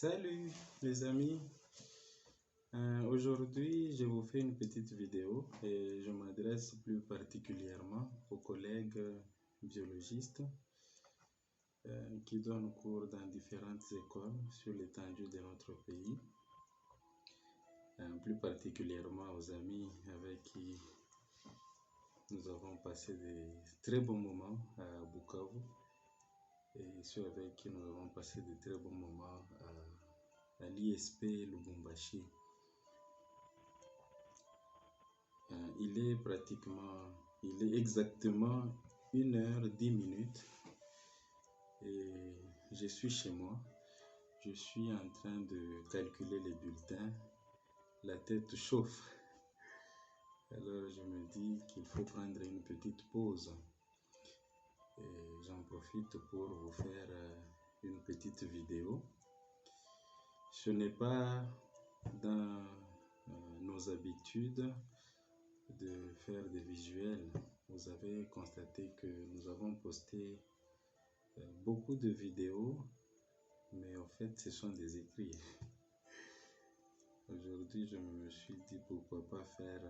Salut les amis. Aujourd'hui je vous fais une petite vidéo et je m'adresse plus particulièrement aux collègues biologistes qui donnent cours dans différentes écoles sur l'étendue de notre pays, plus particulièrement aux amis avec qui nous avons passé de très bons moments à Bukavu et ceux avec qui nous avons passé de très bons moments à l'ISP Lubumbashi. Il est exactement 1h10 et je suis chez moi. Je suis en train de calculer les bulletins. La tête chauffe. Alors je me dis qu'il faut prendre une petite pause. Et j'en profite pour vous faire une petite vidéo. Ce n'est pas dans nos habitudes de faire des visuels. Vous avez constaté que nous avons posté beaucoup de vidéos, mais en fait ce sont des écrits. Aujourd'hui je me suis dit pourquoi pas faire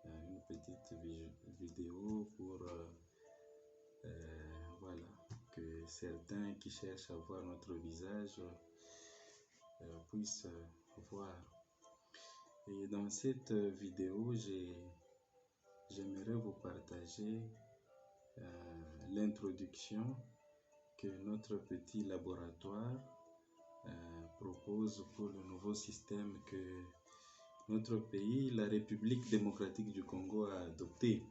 une petite vidéo pour voilà, que certains qui cherchent à voir notre visage puissent voir. Et dans cette vidéo, j'aimerais vous partager l'introduction que notre petit laboratoire propose pour le nouveau système que notre pays, la République démocratique du Congo, a adopté.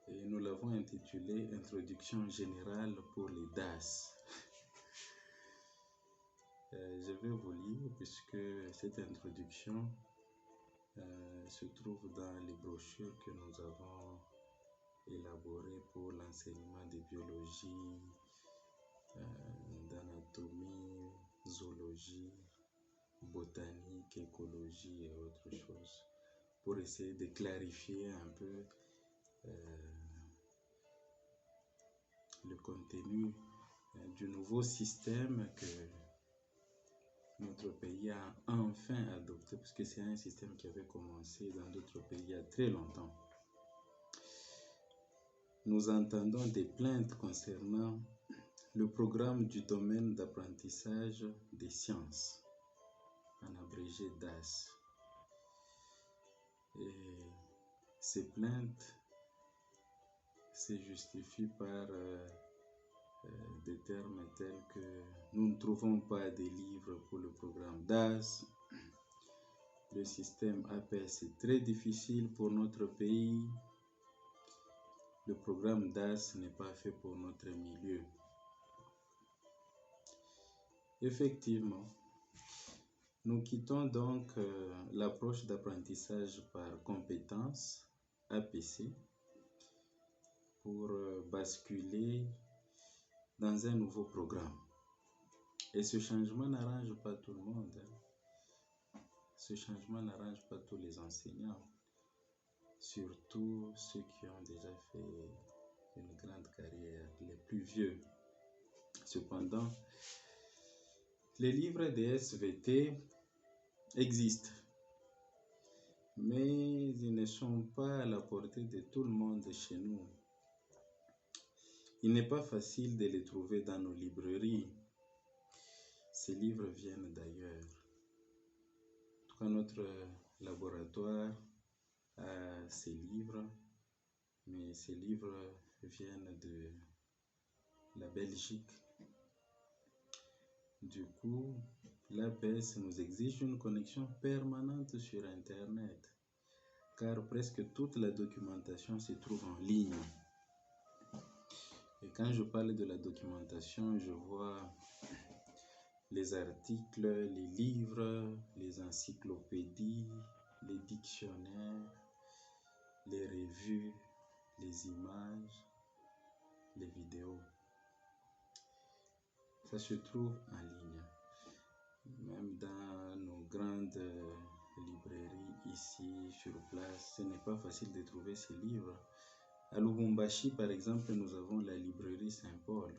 Et nous l'avons intitulé Introduction générale pour les DAS. Je vais vous lire puisque cette introduction se trouve dans les brochures que nous avons élaborées pour l'enseignement de biologie, d'anatomie, zoologie, botanique, écologie et autres choses, pour essayer de clarifier un peu le contenu du nouveau système que notre pays a enfin adopté, parce que c'est un système qui avait commencé dans d'autres pays il y a très longtemps. Nous entendons des plaintes concernant le programme du domaine d'apprentissage des sciences, en abrégé DAS. Et ces plaintes se justifient par des termes tels que nous ne trouvons pas des livres pour le programme DAS, le système APS est très difficile pour notre pays, le programme DAS n'est pas fait pour notre milieu. Effectivement, nous quittons donc l'approche d'apprentissage par compétences, APC, pour basculer dans un nouveau programme. Et ce changement n'arrange pas tout le monde. Ce changement n'arrange pas tous les enseignants, surtout ceux qui ont déjà fait une grande carrière, les plus vieux. Cependant, les livres des SVT existent, mais ils ne sont pas à la portée de tout le monde chez nous. Il n'est pas facile de les trouver dans nos librairies. Ces livres viennent d'ailleurs. En tout cas, notre laboratoire a ces livres, mais ces livres viennent de la Belgique. Du coup, l'APS nous exige une connexion permanente sur Internet, car presque toute la documentation se trouve en ligne. Et quand je parle de la documentation, je vois les articles, les livres, les encyclopédies, les dictionnaires, les revues, les images, les vidéos. Ça se trouve en ligne. Même dans nos grandes librairies ici sur place, ce n'est pas facile de trouver ces livres. À Lubumbashi, par exemple, nous avons la librairie Saint-Paul.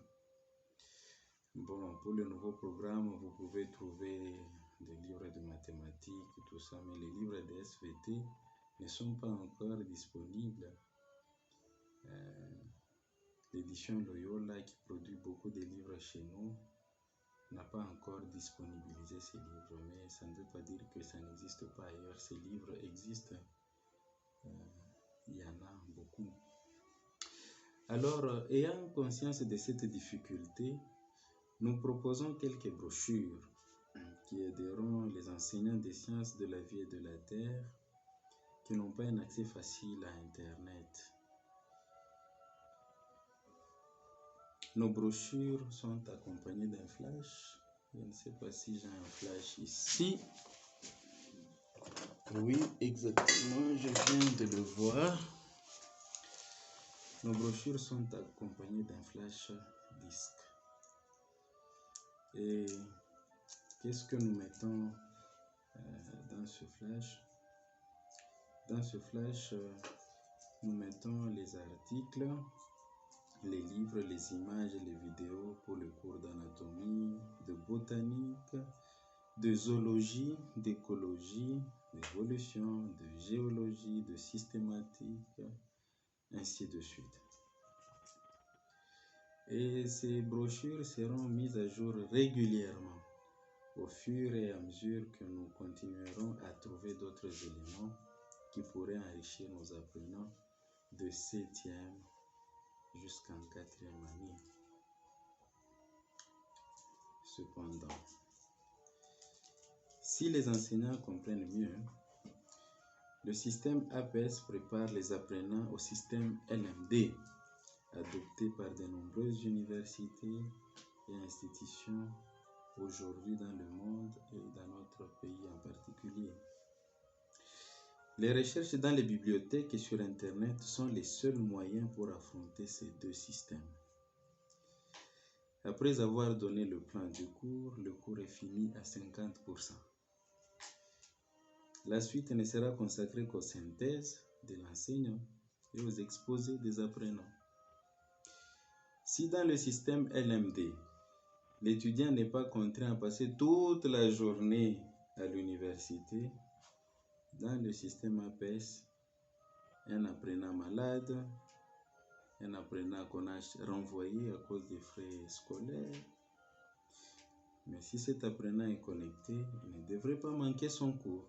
Bon, pour le nouveau programme, vous pouvez trouver des livres de mathématiques, tout ça, mais les livres de SVT ne sont pas encore disponibles. L'édition Loyola, qui produit beaucoup de livres chez nous, n'a pas encore disponibilisé ces livres, mais ça ne veut pas dire que ça n'existe pas ailleurs. Ces livres existent, il y en a beaucoup. Alors, ayant conscience de cette difficulté, nous proposons quelques brochures qui aideront les enseignants des sciences de la vie et de la terre qui n'ont pas un accès facile à Internet. Nos brochures sont accompagnées d'un flash. Je ne sais pas si j'ai un flash ici. Oui, exactement, je viens de le voir. Nos brochures sont accompagnées d'un flash disque. Et qu'est-ce que nous mettons dans ce flash? Dans ce flash, nous mettons les articles, les livres, les images et les vidéos pour le cours d'anatomie, de botanique, de zoologie, d'écologie, d'évolution, de géologie, de systématique, ainsi de suite. Et ces brochures seront mises à jour régulièrement au fur et à mesure que nous continuerons à trouver d'autres éléments qui pourraient enrichir nos apprenants de 7e jusqu'en 4e année. Cependant, si les enseignants comprennent mieux, le système APS prépare les apprenants au système LMD, adopté par de nombreuses universités et institutions aujourd'hui dans le monde et dans notre pays en particulier. Les recherches dans les bibliothèques et sur Internet sont les seuls moyens pour affronter ces deux systèmes. Après avoir donné le plan du cours, le cours est fini à 50%. La suite ne sera consacrée qu'aux synthèses de l'enseignant et aux exposés des apprenants. Si dans le système LMD, l'étudiant n'est pas contraint à passer toute la journée à l'université, dans le système APS, un apprenant malade, un apprenant qu'on a renvoyé à cause des frais scolaires, mais si cet apprenant est connecté, il ne devrait pas manquer son cours.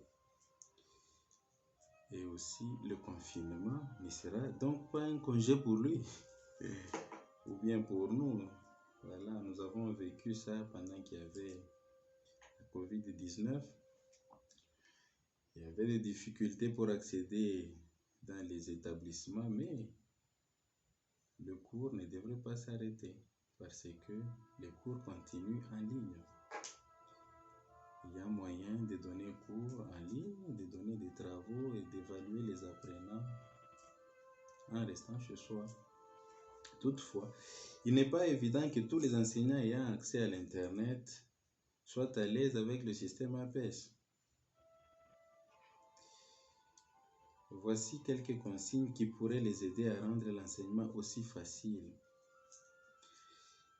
Et aussi, le confinement ne sera donc pas un congé pour lui, ou bien pour nous. Voilà, nous avons vécu ça pendant qu'il y avait la COVID-19. Il y avait des difficultés pour accéder dans les établissements, mais le cours ne devrait pas s'arrêter parce que les cours continuent en ligne. Il y a moyen de donner cours en ligne, de donner des travaux et d'évaluer les apprenants en restant chez soi. Toutefois, il n'est pas évident que tous les enseignants ayant accès à l'Internet soient à l'aise avec le système APS. Voici quelques consignes qui pourraient les aider à rendre l'enseignement aussi facile.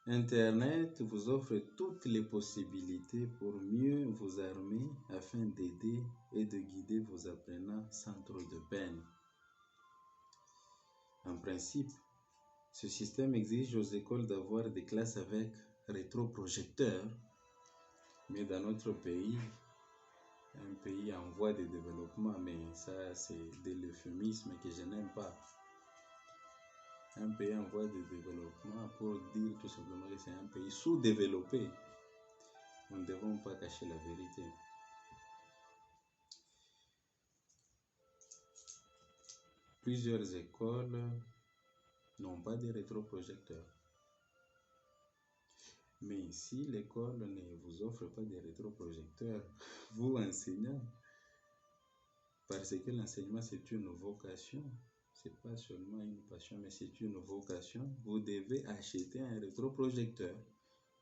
Internet vous offre toutes les possibilités pour mieux vous armer afin d'aider et de guider vos apprenants sans trop de peine. En principe, ce système exige aux écoles d'avoir des classes avec rétroprojecteurs, mais dans notre pays, un pays en voie de développement, mais ça c'est de l'euphémisme que je n'aime pas. Un pays en voie de développement pour dire tout simplement que c'est un pays sous-développé. Nous ne devons pas cacher la vérité. Plusieurs écoles n'ont pas de rétroprojecteurs. Mais si l'école ne vous offre pas de rétroprojecteurs, vous enseignants, parce que l'enseignement c'est une vocation, c'est pas seulement une passion, mais c'est une vocation, vous devez acheter un rétroprojecteur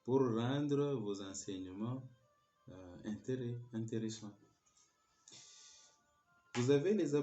pour rendre vos enseignements intéressants. Vous avez les